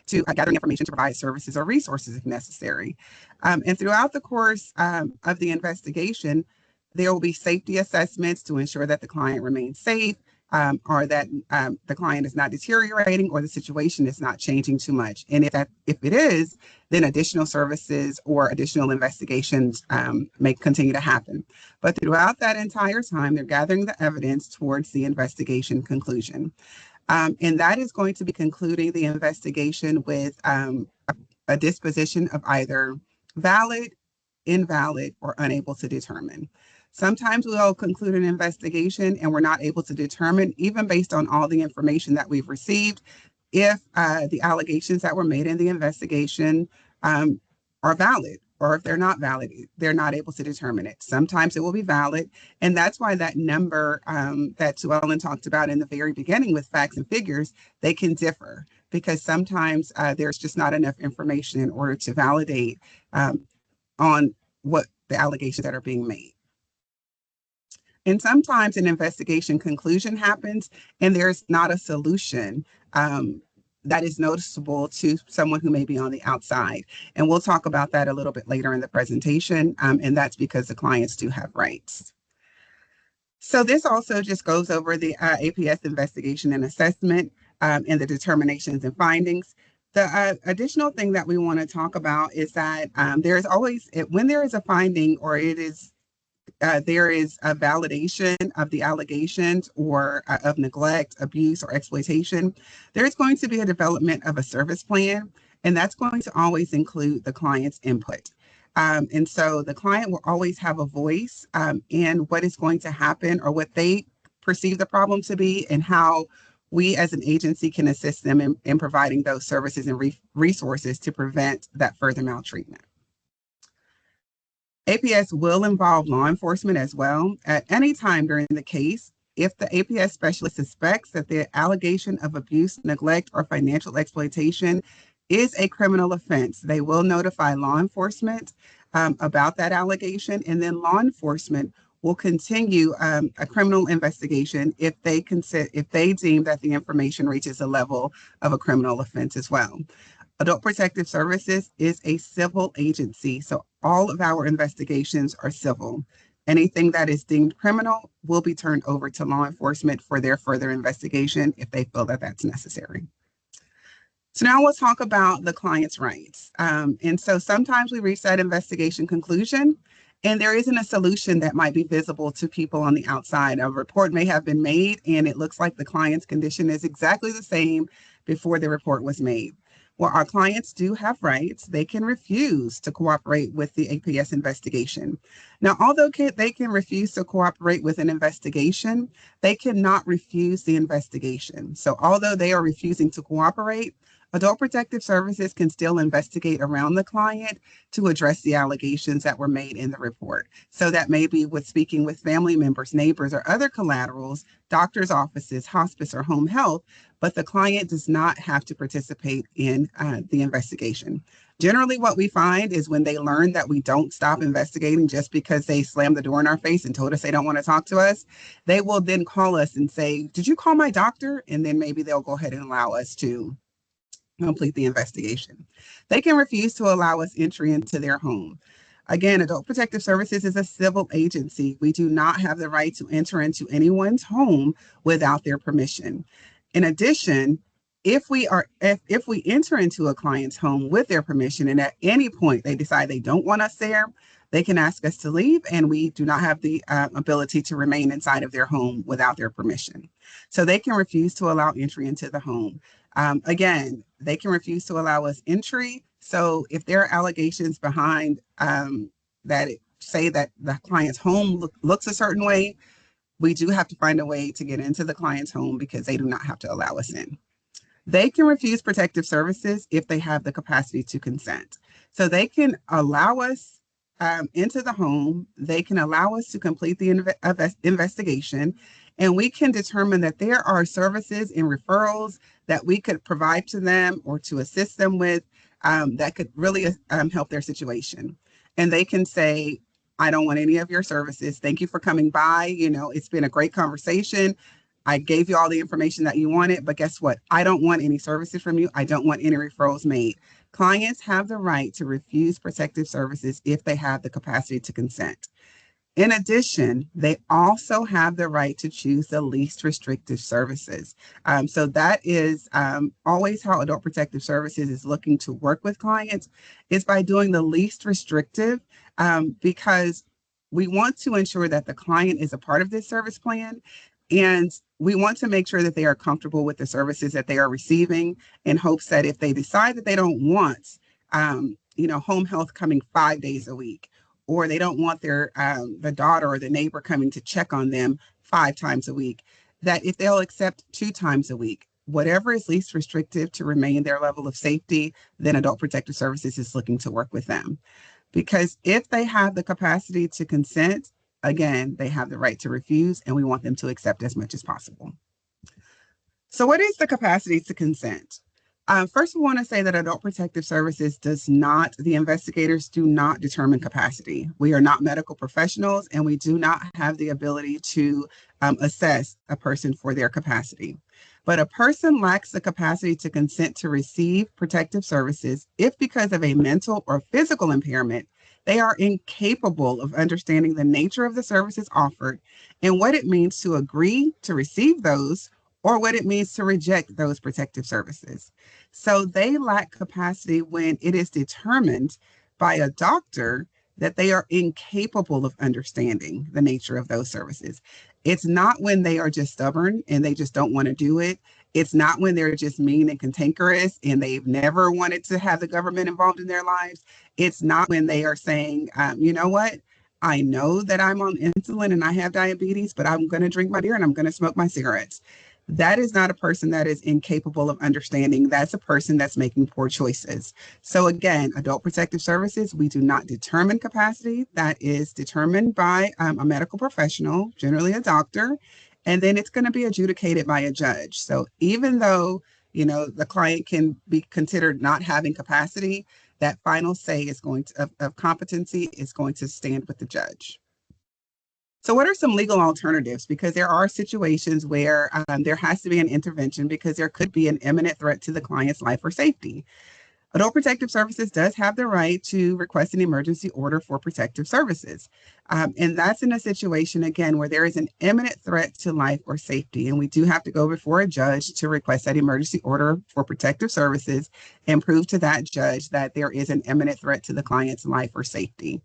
to gathering information to provide services or resources if necessary. And throughout the course of the investigation, there will be safety assessments to ensure that the client remains safe, or that the client is not deteriorating or the situation is not changing too much. And if it is, then additional services or additional investigations may continue to happen. But throughout that entire time, they're gathering the evidence towards the investigation conclusion. And that is going to be concluding the investigation with a disposition of either valid, invalid, or unable to determine. Sometimes we'll conclude an investigation and we're not able to determine, even based on all the information that we've received, if the allegations that were made in the investigation are valid, or if they're not valid, they're not able to determine it. Sometimes it will be valid, and that's why that number that Sue Ellen talked about in the very beginning with facts and figures, they can differ, because sometimes there's just not enough information in order to validate on what the allegations that are being made. And sometimes an investigation conclusion happens and there's not a solution that is noticeable to someone who may be on the outside. And we'll talk about that a little bit later in the presentation. And that's because the clients do have rights. So this also just goes over the APS investigation and assessment and the determinations and findings. The additional thing that we want to talk about is that there's always, when there is a finding or there is a validation of the allegations or of neglect, abuse, or exploitation, there's going to be a development of a service plan, and that's going to always include the client's input. And so the client will always have a voice in what is going to happen or what they perceive the problem to be, and how we as an agency can assist them in providing those services and resources to prevent that further maltreatment. APS will involve law enforcement as well. At any time during the case, if the APS specialist suspects that the allegation of abuse, neglect, or financial exploitation is a criminal offense, they will notify law enforcement about that allegation, and then law enforcement will continue a criminal investigation if they deem that the information reaches a level of a criminal offense as well. Adult Protective Services is a civil agency, so all of our investigations are civil. Anything that is deemed criminal will be turned over to law enforcement for their further investigation if they feel that that's necessary. So now we'll talk about the client's rights. And so sometimes we reach that investigation conclusion, and there isn't a solution that might be visible to people on the outside. A report may have been made, and it looks like the client's condition is exactly the same before the report was made. Well, our clients do have rights. They can refuse to cooperate with the APS investigation. Now, although they can refuse to cooperate with an investigation, they cannot refuse the investigation. So although they are refusing to cooperate, Adult Protective Services can still investigate around the client to address the allegations that were made in the report. So that may be with speaking with family members, neighbors, or other collaterals, doctor's offices, hospice, or home health, but the client does not have to participate in the investigation. Generally, what we find is when they learn that we don't stop investigating just because they slammed the door in our face and told us they don't want to talk to us, they will then call us and say, "Did you call my doctor?" And then maybe they'll go ahead and allow us to complete the investigation. They can refuse to allow us entry into their home. Again, Adult Protective Services is a civil agency. We do not have the right to enter into anyone's home without their permission. In addition, if we enter into a client's home with their permission, and at any point they decide they don't want us there, they can ask us to leave, and we do not have the ability to remain inside of their home without their permission. So they can refuse to allow entry into the home. Again, they can refuse to allow us entry. So if there are allegations behind that say that the client's home looks a certain way, we do have to find a way to get into the client's home because they do not have to allow us in. They can refuse protective services if they have the capacity to consent. So they can allow us into the home. They can allow us to complete the investigation, and we can determine that there are services and referrals that we could provide to them or to assist them with that could really help their situation. And they can say, "I don't want any of your services. Thank you for coming by. You know, it's been a great conversation. I gave you all the information that you wanted, but guess what? I don't want any services from you. I don't want any referrals made. Clients have the right to refuse protective services if they have the capacity to consent. In addition, they also have the right to choose the least restrictive services. So that is always how Adult Protective Services is looking to work with clients, is by doing the least restrictive, because we want to ensure that the client is a part of this service plan, and we want to make sure that they are comfortable with the services that they are receiving, in hopes that if they decide that they don't want, home health coming 5 days a week, or they don't want their the daughter or the neighbor coming to check on them 5 times a week, that if they'll accept 2 times a week, whatever is least restrictive to remain their level of safety, then Adult Protective Services is looking to work with them. Because if they have the capacity to consent, again, they have the right to refuse, and we want them to accept as much as possible. So, what is the capacity to consent? First, we want to say that Adult Protective Services the investigators do not determine capacity. We are not medical professionals, and we do not have the ability to assess a person for their capacity. But a person lacks the capacity to consent to receive protective services if, because of a mental or physical impairment, they are incapable of understanding the nature of the services offered and what it means to agree to receive those, or what it means to reject those protective services. So they lack capacity when it is determined by a doctor that they are incapable of understanding the nature of those services. It's not when they are just stubborn and they just don't want to do it. It's not when they're just mean and cantankerous and they've never wanted to have the government involved in their lives. It's not when they are saying, you know what? I know that I'm on insulin and I have diabetes, but I'm going to drink my beer and I'm going to smoke my cigarettes. That is not a person that is incapable of understanding. That's a person that's making poor choices. So again, Adult Protective Services, we do not determine capacity. That is determined by a medical professional, generally a doctor, and then it's going to be adjudicated by a judge. So even though, the client can be considered not having capacity, that final say is going to, of competency is going to stand with the judge. So, what are some legal alternatives? Because there are situations where there has to be an intervention because there could be an imminent threat to the client's life or safety. Adult Protective Services does have the right to request an emergency order for protective services. And that's in a situation, again, where there is an imminent threat to life or safety. And we do have to go before a judge to request that emergency order for protective services and prove to that judge that there is an imminent threat to the client's life or safety.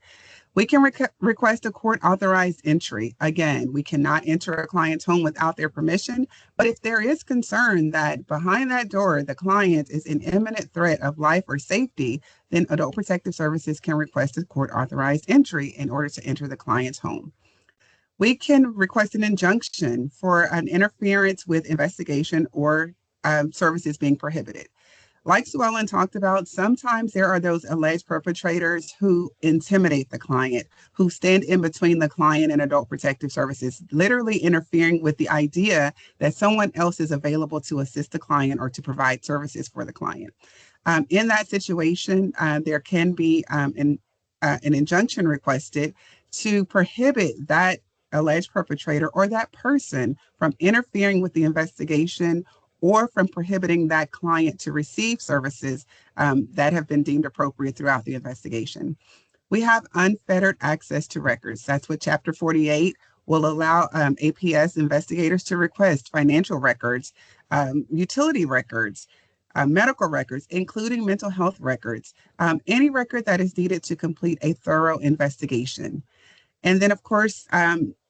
We can request a court-authorized entry. Again, we cannot enter a client's home without their permission, but if there is concern that behind that door, the client is in imminent threat of life or safety, then Adult Protective Services can request a court-authorized entry in order to enter the client's home. We can request an injunction for an interference with investigation or services being prohibited. Like Sue Ellen talked about, sometimes there are those alleged perpetrators who intimidate the client, who stand in between the client and Adult Protective Services, literally interfering with the idea that someone else is available to assist the client or to provide services for the client. In that situation, there can be an injunction requested to prohibit that alleged perpetrator or that person from interfering with the investigation or from prohibiting that client to receive services that have been deemed appropriate throughout the investigation. We have unfettered access to records. That's what Chapter 48 will allow APS investigators to request: financial records, utility records, medical records, including mental health records, any record that is needed to complete a thorough investigation. And then, of course,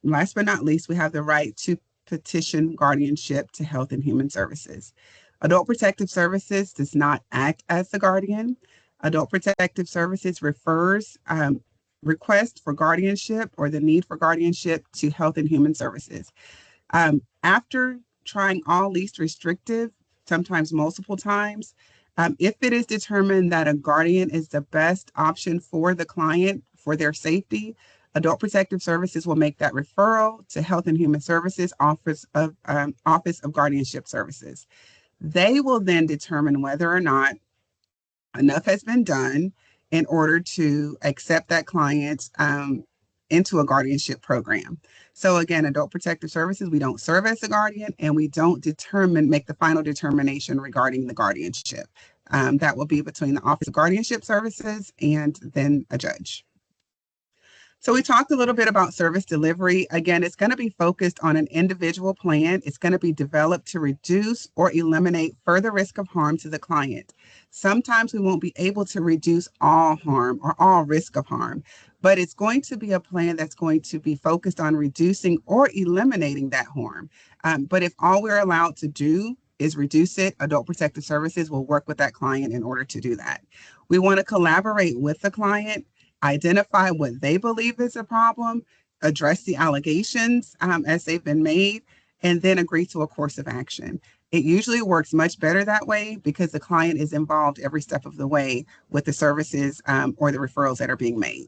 last but not least, we have the right to petition guardianship to Health and Human Services. Adult Protective Services does not act as the guardian. Adult Protective Services refers request for guardianship or the need for guardianship to Health and Human Services. After trying all least restrictive, sometimes multiple times, if it is determined that a guardian is the best option for the client for their safety, Adult Protective Services will make that referral to Health and Human Services Office of Guardianship Services. They will then determine whether or not enough has been done in order to accept that client's into a guardianship program. So again, Adult Protective Services, we don't serve as a guardian, and we don't make the final determination regarding the guardianship. That will be between the Office of Guardianship Services and then a judge. So we talked a little bit about service delivery. Again, it's going to be focused on an individual plan. It's going to be developed to reduce or eliminate further risk of harm to the client. Sometimes we won't be able to reduce all harm or all risk of harm, but it's going to be a plan that's going to be focused on reducing or eliminating that harm. But if all we're allowed to do is reduce it, Adult Protective Services will work with that client in order to do that. We want to collaborate with the client, identify what they believe is a problem, address the allegations as they've been made, and then agree to a course of action. It usually works much better that way because the client is involved every step of the way with the services or the referrals that are being made.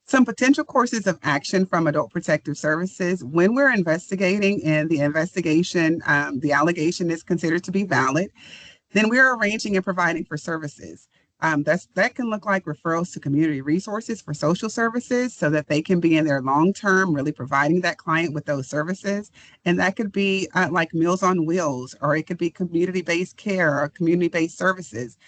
Some potential courses of action from Adult Protective Services: when we're investigating and the investigation, the allegation is considered to be valid, then we're arranging and providing for services. That can look like referrals to community resources for social services so that they can be in there long term, really providing that client with those services. And that could be like Meals on Wheels, or it could be community-based care or community-based services.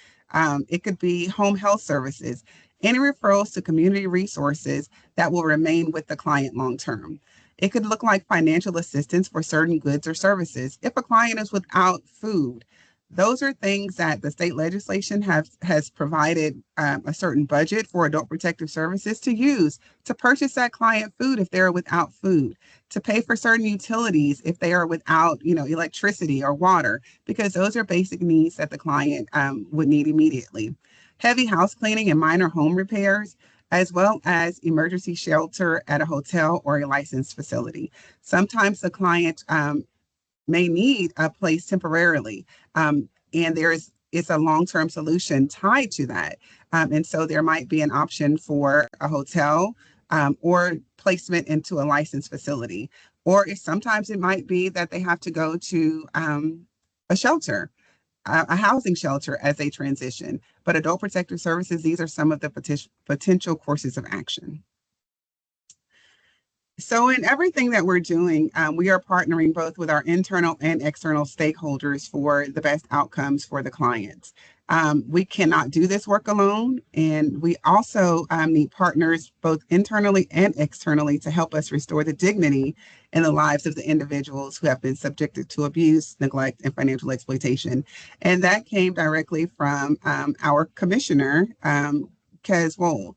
It could be home health services. Any referrals to community resources that will remain with the client long term. It could look like financial assistance for certain goods or services. If a client is without food, those are things that the state legislation has provided a certain budget for Adult Protective Services to use to purchase that client food if they're without food, to pay for certain utilities if they are without, electricity or water, because those are basic needs that the client would need immediately. Heavy house cleaning and minor home repairs, as well as emergency shelter at a hotel or a licensed facility. Sometimes the client may need a place temporarily, and it's a long-term solution tied to that. And so there might be an option for a hotel or placement into a licensed facility. Or sometimes it might be that they have to go to a shelter, a housing shelter as they transition. But Adult Protective Services, these are some of the potential courses of action. So in everything that we're doing, we are partnering both with our internal and external stakeholders for the best outcomes for the clients. We cannot do this work alone, and we also need partners both internally and externally to help us restore the dignity in the lives of the individuals who have been subjected to abuse, neglect, and financial exploitation. And that came directly from our commissioner, Kez Wold.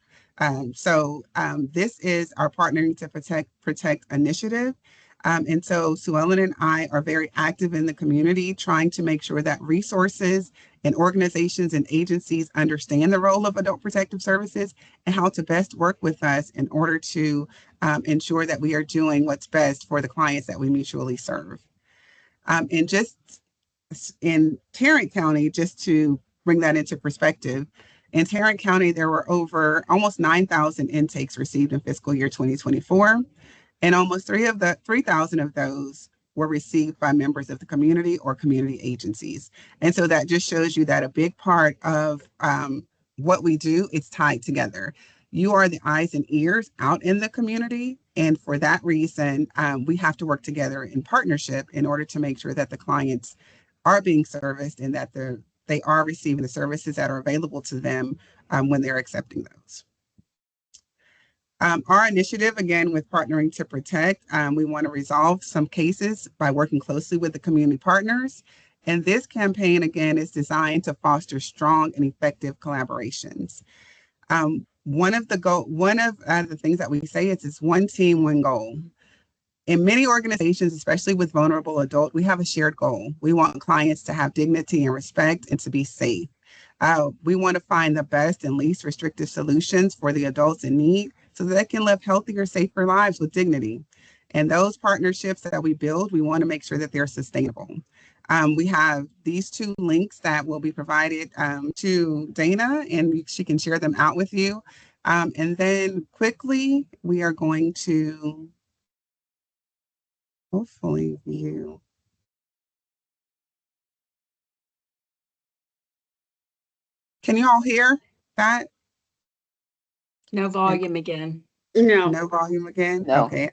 This is our Partnering to Protect initiative. And so Sue Ellen and I are very active in the community, trying to make sure that resources and organizations and agencies understand the role of Adult Protective Services and how to best work with us in order to ensure that we are doing what's best for the clients that we mutually serve. And just in Tarrant County, just to bring that into perspective, in Tarrant County, there were over almost 9,000 intakes received in fiscal year 2024, and almost 3,000 of those were received by members of the community or community agencies. And so that just shows you that a big part of what we do is tied together. You are the eyes and ears out in the community, and for that reason, we have to work together in partnership in order to make sure that the clients are being serviced and that they are receiving the services that are available to them when they're accepting those. Our initiative, again, with Partnering to Protect, we want to resolve some cases by working closely with the community partners. And this campaign, again, is designed to foster strong and effective collaborations. One of the things that we say is it's one team, one goal. In many organizations, especially with vulnerable adult, we have a shared goal. We want clients to have dignity and respect and to be safe. We want to find the best and least restrictive solutions for the adults in need so that they can live healthier, safer lives with dignity. And those partnerships that we build, we want to make sure that they're sustainable. We have these two links that will be provided to Dana, and she can share them out with you. And then quickly, we are going to hopefully view. Can you all hear that? No volume again. No. No volume again? No. Okay.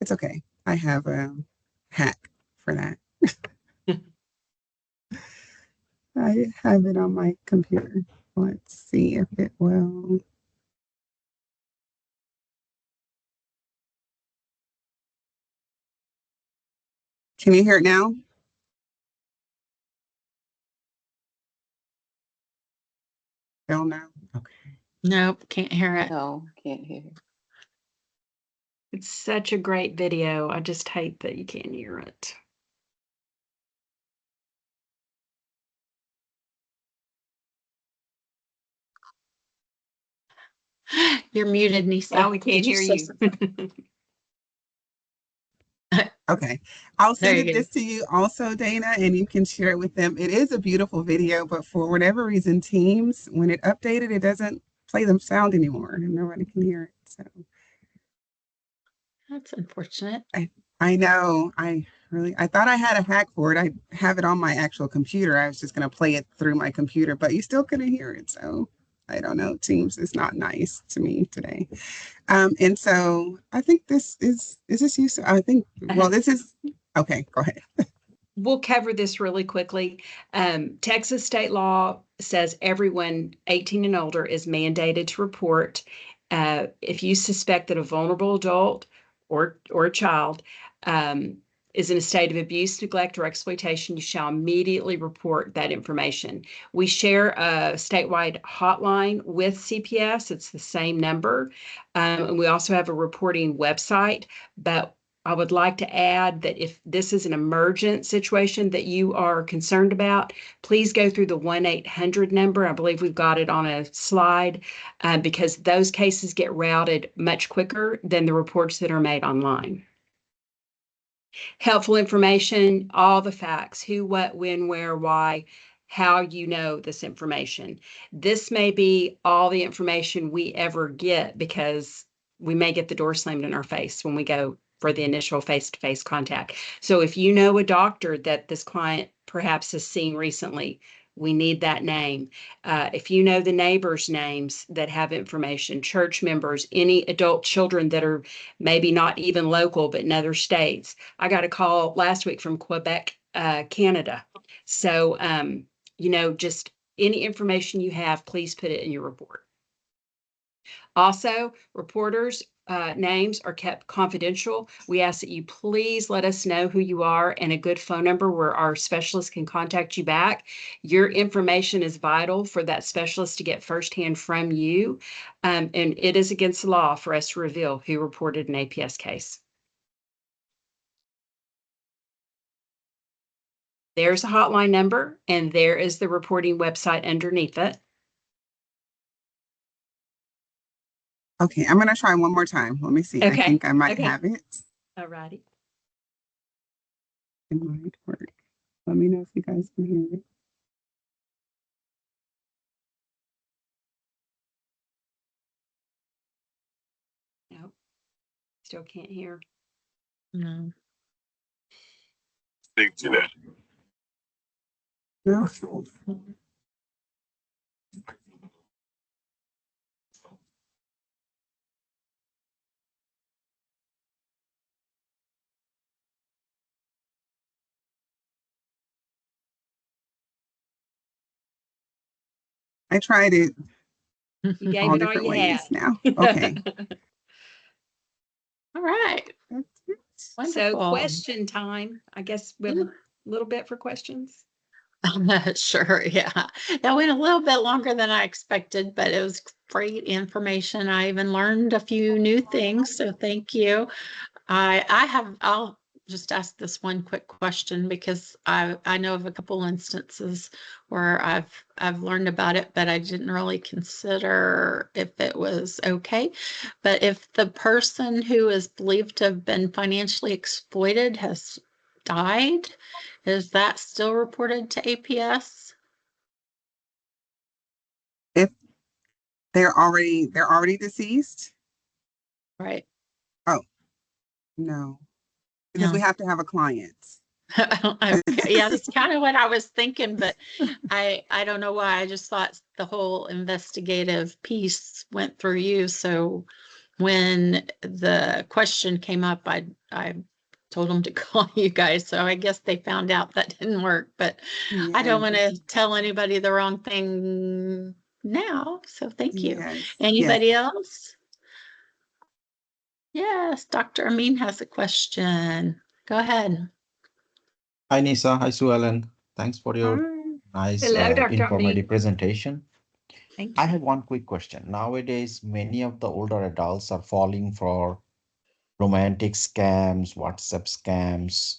It's okay. I have a hack for that. I have it on my computer. Let's see if it will. Can you hear it now? Still no? Okay. Nope, can't hear it. No, can't hear. It's such a great video. I just hate that you can't hear it. You're muted, Nisa. Now we can't hear you. Okay. I'll There send you this to you also, Dana, and you can share it with them. It is a beautiful video, but for whatever reason, Teams, when it updated, it doesn't play the sound anymore and nobody can hear it. So That's unfortunate. I know. I thought I had a hack for it. I have it on my actual computer. I was just going to play it through my computer, but you still couldn't hear it. So I don't know. Teams is not nice to me today. And so I think is this you? I think, well, this is, okay, go ahead. We'll cover this really quickly. Texas state law says everyone 18 and older is mandated to report if you suspect that a vulnerable adult or a child is in a state of abuse, neglect, or exploitation, you shall immediately report that information. We share a statewide hotline with CPS. It's the same number. And we also have a reporting website, but I would like to add that if this is an emergent situation that you are concerned about, please go through the 1-800 number. I believe we've got it on a slide because those cases get routed much quicker than the reports that are made online. Helpful information, all the facts, who, what, when, where, why, how you know this information. This may be all the information we ever get because we may get the door slammed in our face when we go for the initial face-to-face contact. So if you know a doctor that this client perhaps has seen recently, we need that name. If you know the neighbors' names that have information, church members, any adult children that are maybe not even local but in other states. I got a call last week from Quebec, Canada. So, just any information you have, please put it in your report. Also, reporters' names are kept confidential. We ask that you please let us know who you are and a good phone number where our specialist can contact you back. Your information is vital for that specialist to get firsthand from you. And it is against the law for us to reveal who reported an APS case. There's a hotline number, and there is the reporting website underneath it. Okay, I'm going to try one more time. Let me see. Okay. I think I might have it. All righty. It might work. Let me know if you guys can hear it. Nope. Still can't hear. No. Speak to that. No. I tried it You gave all it all different you ways had. now. Okay. All right. That's it. So Wonderful. question time. I guess we have a little bit for questions. Sure, yeah. That went a little bit longer than I expected, but it was great information. I even learned a few new things, so thank you. I'll just ask this one quick question because I know of a couple instances where I've learned about it, but I didn't really consider if it was okay. But if the person who is believed to have been financially exploited has died, is that still reported to APS? If they're already deceased? Right. Oh, no. Because we No. have to have a client. Okay, yeah, that's kind of what I was thinking, but I don't know why. I just thought the whole investigative piece went through you. So when the question came up, I told them to call you guys. So I guess they found out that didn't work, but I don't want to tell anybody the wrong thing now. So thank you. Yes. Anybody else? Yes, Dr. Amin has a question. Go ahead. Hi, Nisa. Hi, Sue Ellen. Thanks for your nice Hello, Dr. informative Amin. presentation. Thank I you. have one quick question. Nowadays, many of the older adults are falling for romantic scams, WhatsApp scams.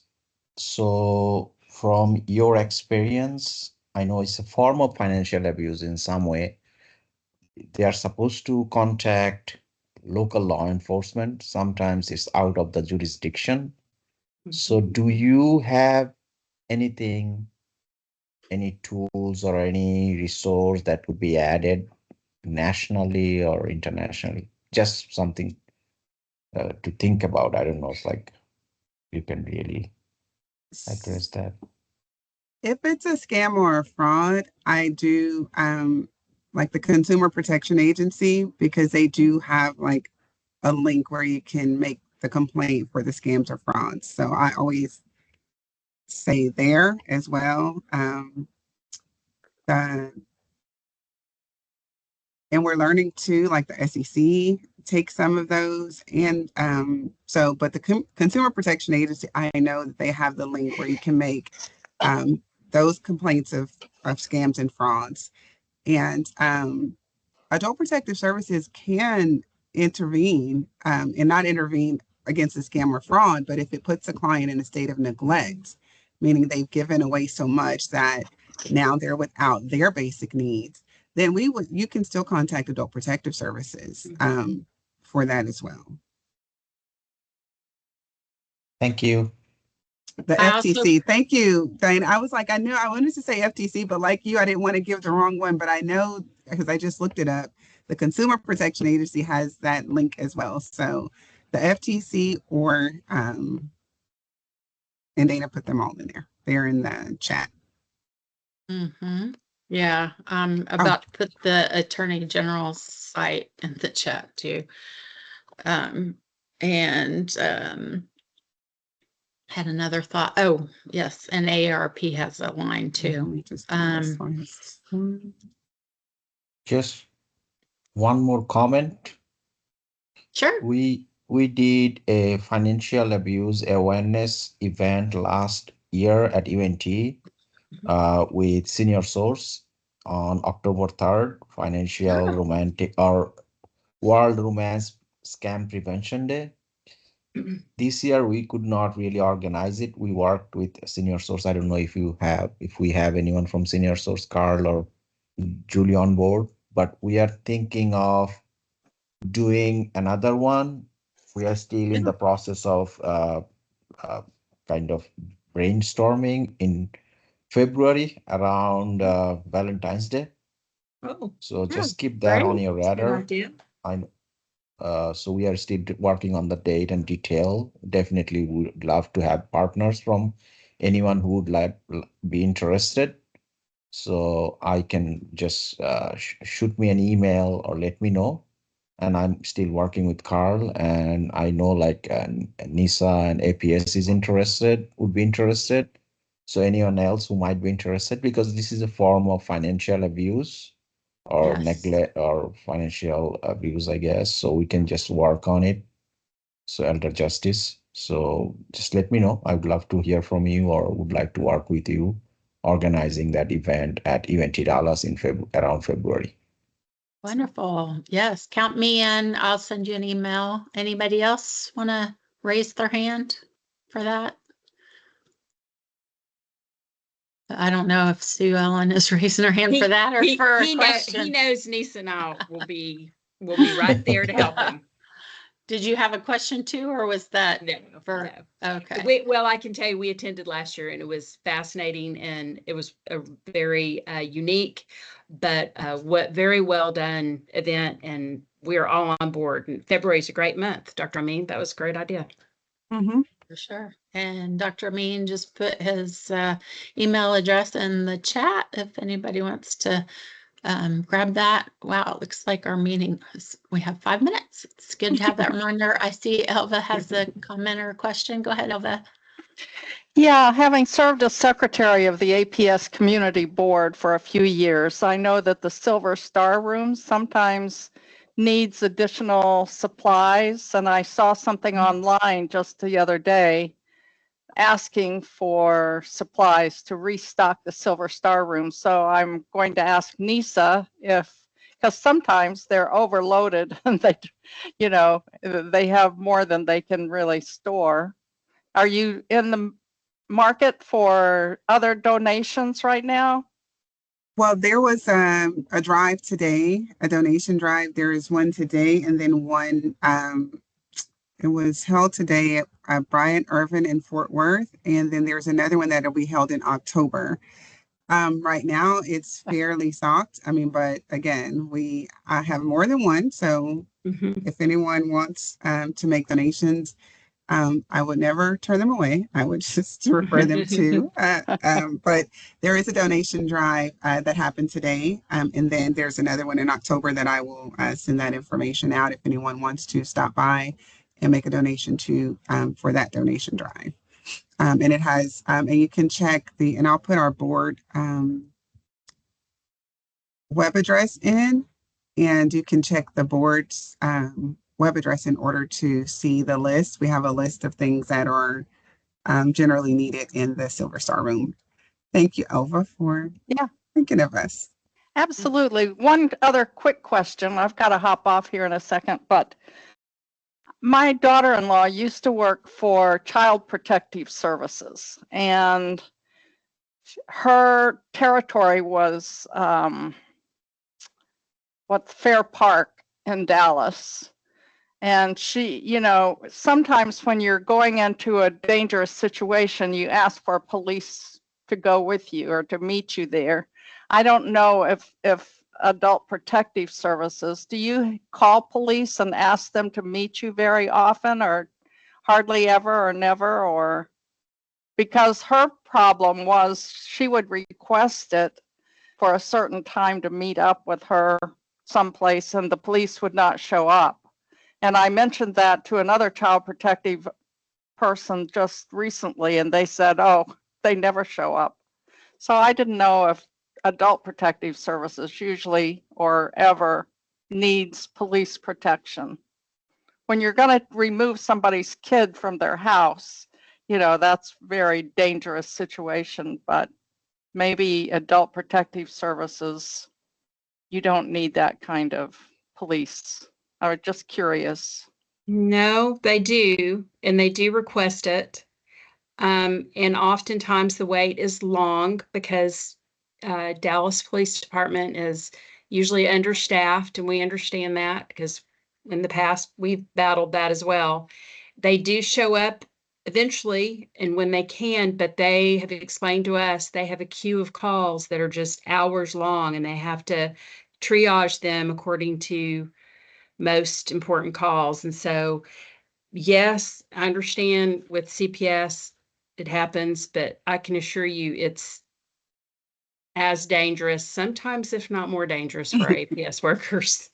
So from your experience, I know it's a form of financial abuse in some way. They are supposed to contact local law enforcement. Sometimes it's out of the jurisdiction. So do you have anything, any tools or any resource that could be added nationally or internationally? Just something to think about. I don't know if like you can really address that. If it's a scam or a fraud, I do like the Consumer Protection Agency, because they do have like a link where you can make the complaint for the scams or frauds. So I always say there as well. The, and we're learning too, like the SEC take some of those. And so, but the Consumer Protection Agency, I know that they have the link where you can make those complaints of scams and frauds. And Adult Protective Services can intervene and not intervene against a scam or fraud, but if it puts a client in a state of neglect, meaning they've given away so much that now they're without their basic needs, then you can still contact Adult Protective Services for that as well. Thank you. The I also- FTC. Thank you, Diane. I was like, I knew I wanted to say FTC, but like you, I didn't want to give the wrong one. But I know because I just looked it up. The Consumer Protection Agency has that link as well. So the FTC or and Dana put them all in there. They're in the chat. Mm-hmm. Yeah, I'm about to put the Attorney General's site in the chat too. Had another thought. Oh, yes, and AARP has a line too. Just one more comment. Sure. We did a financial abuse awareness event last year at UNT with Senior Source on October 3rd, Financial Romantic or World Romance Scam Prevention Day. This year we could not really organize it. We worked with Senior Source. I don't know if we have anyone from Senior Source, Carl or Julie on board, but we are thinking of doing another one. We are still in the process of kind of brainstorming in February around Valentine's Day. Oh, so just keep that on your radar. I so we are still working on the date and detail. Definitely would love to have partners from anyone who would be interested. So I can just shoot me an email or let me know. And I'm still working with Carl, and I know like NISA and APS would be interested. So anyone else who might be interested, because this is a form of financial abuse or neglect or financial abuse, I guess. So we can just work on it. So elder justice. So just let me know. I would love to hear from you or would like to work with you organizing that event at UNT Dallas in around February. Wonderful. Yes, count me in. I'll send you an email. Anybody else want to raise their hand for that? I don't know if Sue Ellen is raising her hand for that or for a question. He knows Nisa and I will be right there to help him. Did you have a question too, or was that no? Okay. Well, I can tell you we attended last year and it was fascinating and it was a very unique, but very well done event, and we're all on board. And February is a great month, Dr. Amin. That was a great idea. For sure. And Dr. Amin just put his email address in the chat if anybody wants to grab that. Wow, it looks like our meeting we have 5 minutes. It's good to have that reminder. I see Elva has a comment or a question. Go ahead, Elva. Yeah, having served as secretary of the APS Community Board for a few years, I know that the Silver Star Room sometimes needs additional supplies, and I saw something online just the other day asking for supplies to restock the Silver Star Room. So I'm going to ask NISA because sometimes they're overloaded and they have more than they can really store. Are you in the market for other donations right now? Well, there was a drive today, a donation drive. There is one today, and then one, it was held today at Bryant Irvin in Fort Worth, and then there's another one that will be held in October. Right now, it's fairly soft. I mean, but again, I have more than one, so if anyone wants to make donations, I would never turn them away. I would just refer them to, but there is a donation drive that happened today. And then there's another one in October that I will send that information out if anyone wants to stop by and make a donation to for that donation drive. And it has, and you can check and I'll put our board web address in, and you can check the board's web address in order to see the list. We have a list of things that are generally needed in the Silver Star Room. Thank you, Elva, for thinking of us. Absolutely. One other quick question. I've got to hop off here in a second, but my daughter-in-law used to work for Child Protective Services, and her territory was Fair Park in Dallas. And she, sometimes when you're going into a dangerous situation, you ask for police to go with you or to meet you there. I don't know if Adult Protective Services, do you call police and ask them to meet you very often, or hardly ever or never? Or because her problem was she would request it for a certain time to meet up with her someplace and the police would not show up. And I mentioned that to another child protective person just recently, and they said, oh, they never show up. So I didn't know if Adult Protective Services usually or ever needs police protection. When you're going to remove somebody's kid from their house, that's a very dangerous situation, but maybe Adult Protective Services, you don't need that kind of police. I was just curious. No, they do, and they do request it. And oftentimes the wait is long because Dallas Police Department is usually understaffed, and we understand that because in the past we've battled that as well. They do show up eventually and when they can, but they have explained to us they have a queue of calls that are just hours long, and they have to triage them according to most important calls. And so, yes, I understand with CPS it happens, but I can assure you it's as dangerous, sometimes if not more dangerous for APS workers.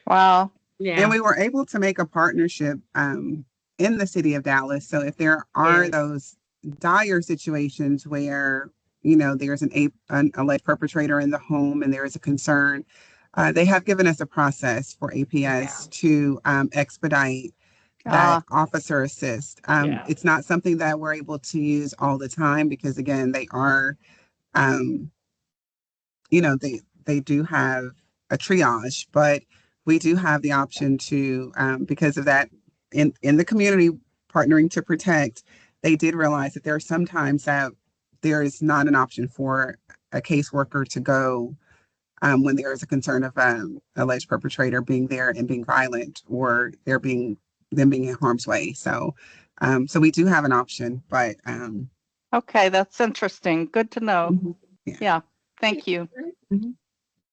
Wow. Yeah. And we were able to make a partnership in the city of Dallas. So if there are those dire situations where, there's an alleged perpetrator in the home and there is a concern, they have given us a process for APS to expedite that officer assist. It's not something that we're able to use all the time because, again, they are, they do have a triage, but we do have the option to, because of that, in the community partnering to protect, they did realize that there are some times that there is not an option for a caseworker to go when there is a concern of alleged perpetrator being there and being violent, or them being in harm's way. So we do have an option, but okay, that's interesting. Good to know. Yeah. Thank you.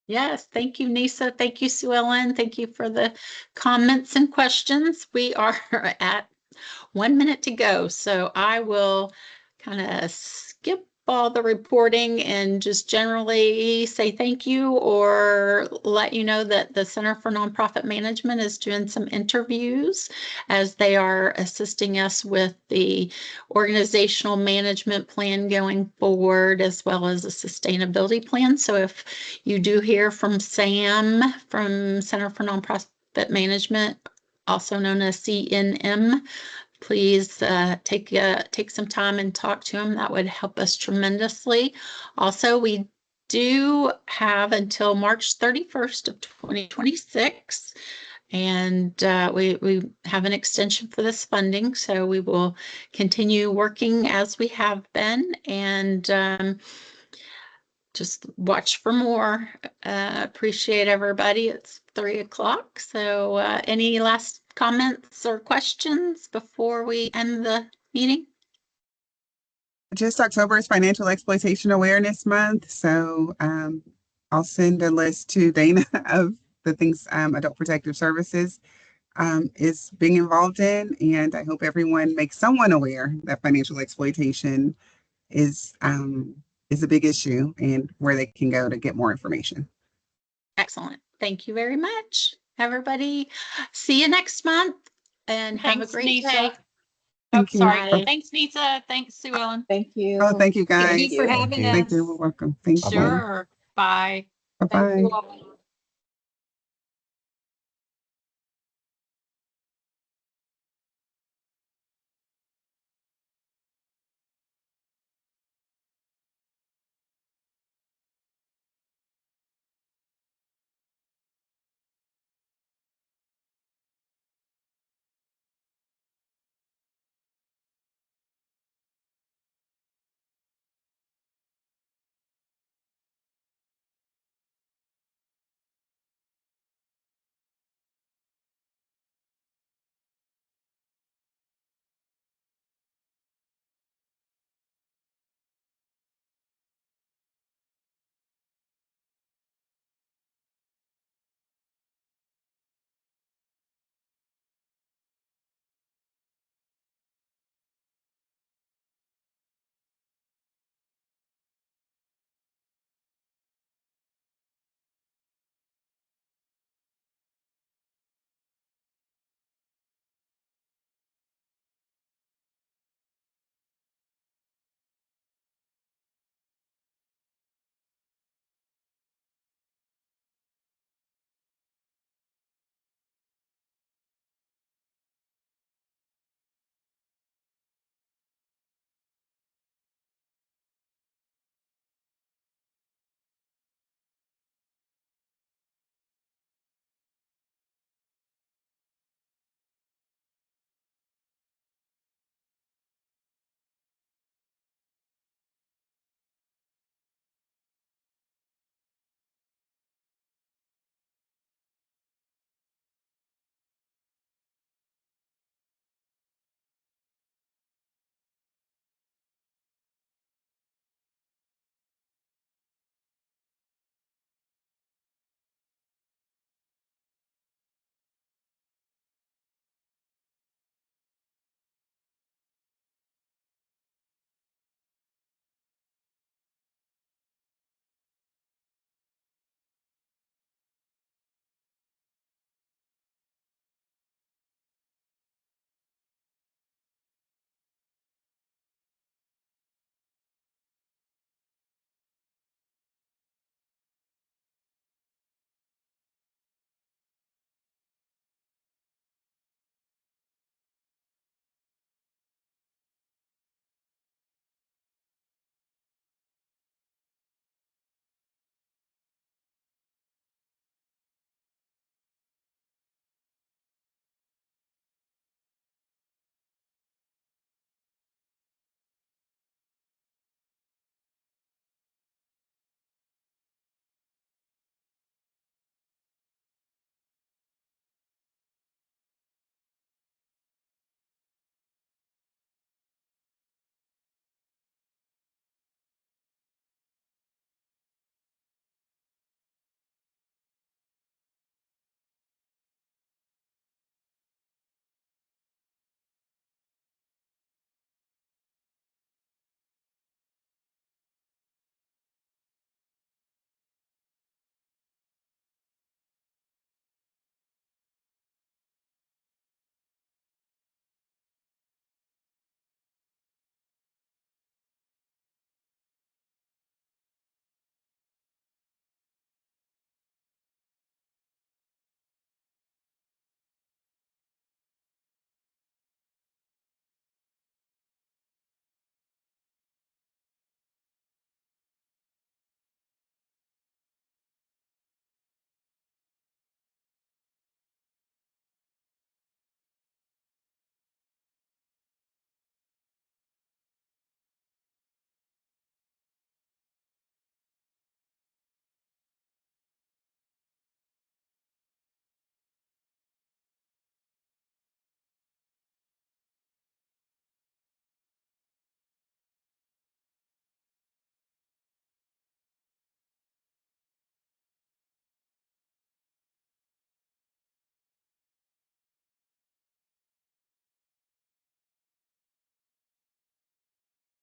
Yes, thank you, Nisa. Thank you, Sue Ellen. Thank you for the comments and questions. We are at 1 minute to go. So I will kind of skip all the reporting and just generally say thank you, or let you know that the Center for Nonprofit Management is doing some interviews as they are assisting us with the organizational management plan going forward, as well as a sustainability plan. So if you do hear from Sam from Center for Nonprofit Management, also known as CNM, please take some time and talk to him. That would help us tremendously. Also, we do have until March 31st of 2026, and we have an extension for this funding, so we will continue working as we have been, and just watch for more. Appreciate everybody. It's 3 o'clock. So any last comments or questions before we end the meeting? Just October is Financial Exploitation Awareness Month. So I'll send a list to Dana of the things Adult Protective Services is being involved in. And I hope everyone makes someone aware that financial exploitation is a big issue and where they can go to get more information. Excellent. Thank you very much, everybody. See you next month, and have a great day. Thank you. Sorry. Thanks, Nita. Thanks, Sue Ellen. Thank you. Oh, thank you guys. Thank you for having us. Thank you. You're welcome. Thank you. Sure. Bye. Bye-bye. Thank you all.